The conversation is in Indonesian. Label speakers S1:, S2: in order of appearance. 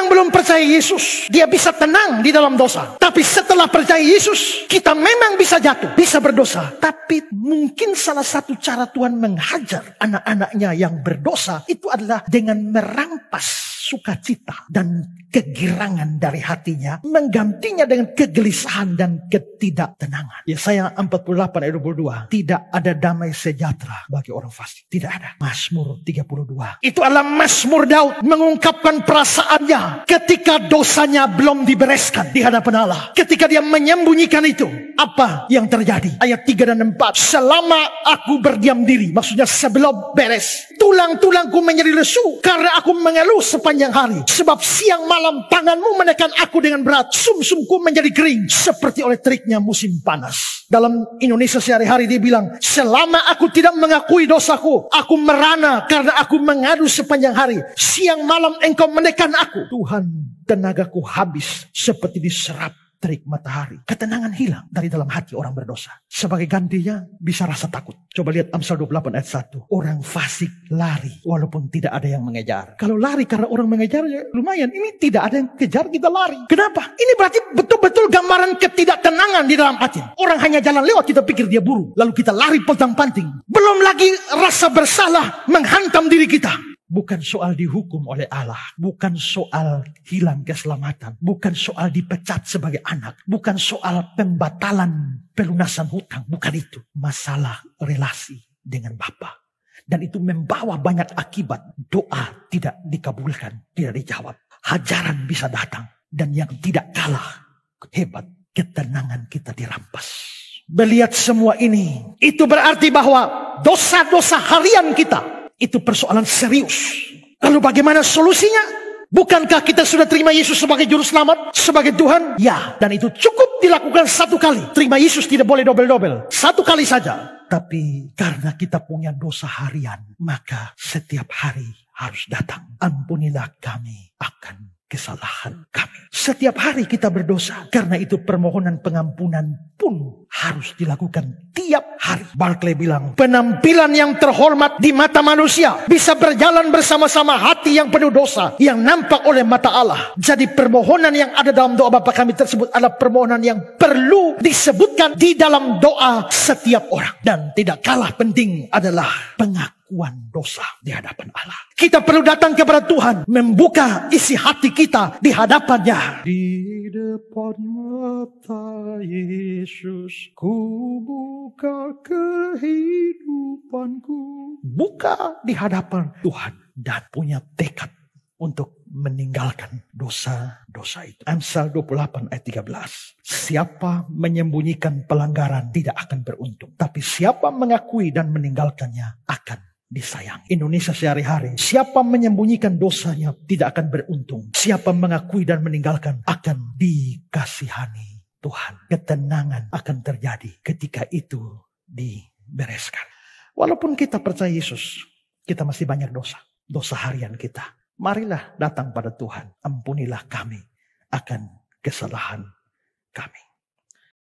S1: yang belum percaya Yesus, dia bisa tenang di dalam dosa. Tapi setelah percaya Yesus, kita memang bisa jatuh, bisa berdosa. Tapi mungkin salah satu cara Tuhan menghajar anak-anaknya yang berdosa itu adalah dengan merampas sukacita dan kegirangan dari hatinya, menggantinya dengan kegelisahan dan ketidaktenangan. Yesaya 48 ayat 22. Tidak ada damai sejahtera bagi orang fasik. Tidak ada. Mazmur 32. Itu adalah Mazmur Daud mengungkapkan perasaannya ketika dosanya belum dibereskan di hadapan Allah. Ketika dia menyembunyikan itu, apa yang terjadi? Ayat 3 dan 4. Selama aku berdiam diri, maksudnya sebelum beres, tulang-tulangku menjadi lesu karena aku mengeluh sepanjang hari. Sebab siang malam tanganmu menekan aku dengan berat. Sumsumku menjadi kering seperti oleh teriknya musim panas. Dalam Indonesia sehari-hari dia bilang, selama aku tidak mengakui dosaku, aku merana karena aku mengadu sepanjang hari. Siang malam engkau menekan aku. Tuhan, tenagaku habis seperti diserap terik matahari. Ketenangan hilang dari dalam hati orang berdosa. Sebagai gantinya bisa rasa takut. Coba lihat Amsal 28 ayat 1. Orang fasik lari walaupun tidak ada yang mengejar. Kalau lari karena orang mengejar ya lumayan. Ini tidak ada yang kejar, kita lari. Kenapa? Ini berarti betul-betul gambaran ketidaktenangan di dalam hati. Orang hanya jalan lewat, kita pikir dia buru. Lalu kita lari pontang-panting. Belum lagi rasa bersalah menghantam diri kita. Bukan soal dihukum oleh Allah, bukan soal hilang keselamatan, bukan soal dipecat sebagai anak, bukan soal pembatalan pelunasan hutang, bukan itu. Masalah relasi dengan Bapa. Dan itu membawa banyak akibat. Doa tidak dikabulkan, tidak dijawab. Hajaran bisa datang. Dan yang tidak kalah hebat, ketenangan kita dirampas. Melihat semua ini, itu berarti bahwa dosa-dosa harian kita itu persoalan serius. Lalu bagaimana solusinya? Bukankah kita sudah terima Yesus sebagai juru selamat, sebagai Tuhan? Ya, dan itu cukup dilakukan satu kali. Terima Yesus tidak boleh dobel-dobel. Satu kali saja. Tapi karena kita punya dosa harian, maka setiap hari harus datang. Ampunilah kami akan kesalahan kami. Setiap hari kita berdosa. Karena itu permohonan pengampunan pun harus dilakukan tiap hari. Barclay bilang, penampilan yang terhormat di mata manusia bisa berjalan bersama-sama hati yang penuh dosa yang nampak oleh mata Allah. Jadi permohonan yang ada dalam doa Bapa kami tersebut adalah permohonan yang perlu disebutkan di dalam doa setiap orang. Dan tidak kalah penting adalah pengakuan dosa di hadapan Allah. Kita perlu datang kepada Tuhan, membuka isi hati kita di hadapannya. Di depan mata Yesus, ku buka kehidupanku. Buka di hadapan Tuhan dan punya tekad untuk meninggalkan dosa-dosa itu. Amsal 28 ayat 13. Siapa menyembunyikan pelanggaran tidak akan beruntung. Tapi siapa mengakui dan meninggalkannya akan disayang. Indonesia sehari-hari, siapa menyembunyikan dosanya tidak akan beruntung. Siapa mengakui dan meninggalkan akan dikasihani Tuhan. Ketenangan akan terjadi ketika itu dibereskan. Walaupun kita percaya Yesus, kita masih banyak dosa. Dosa harian kita. Marilah datang pada Tuhan. Ampunilah kami akan kesalahan kami.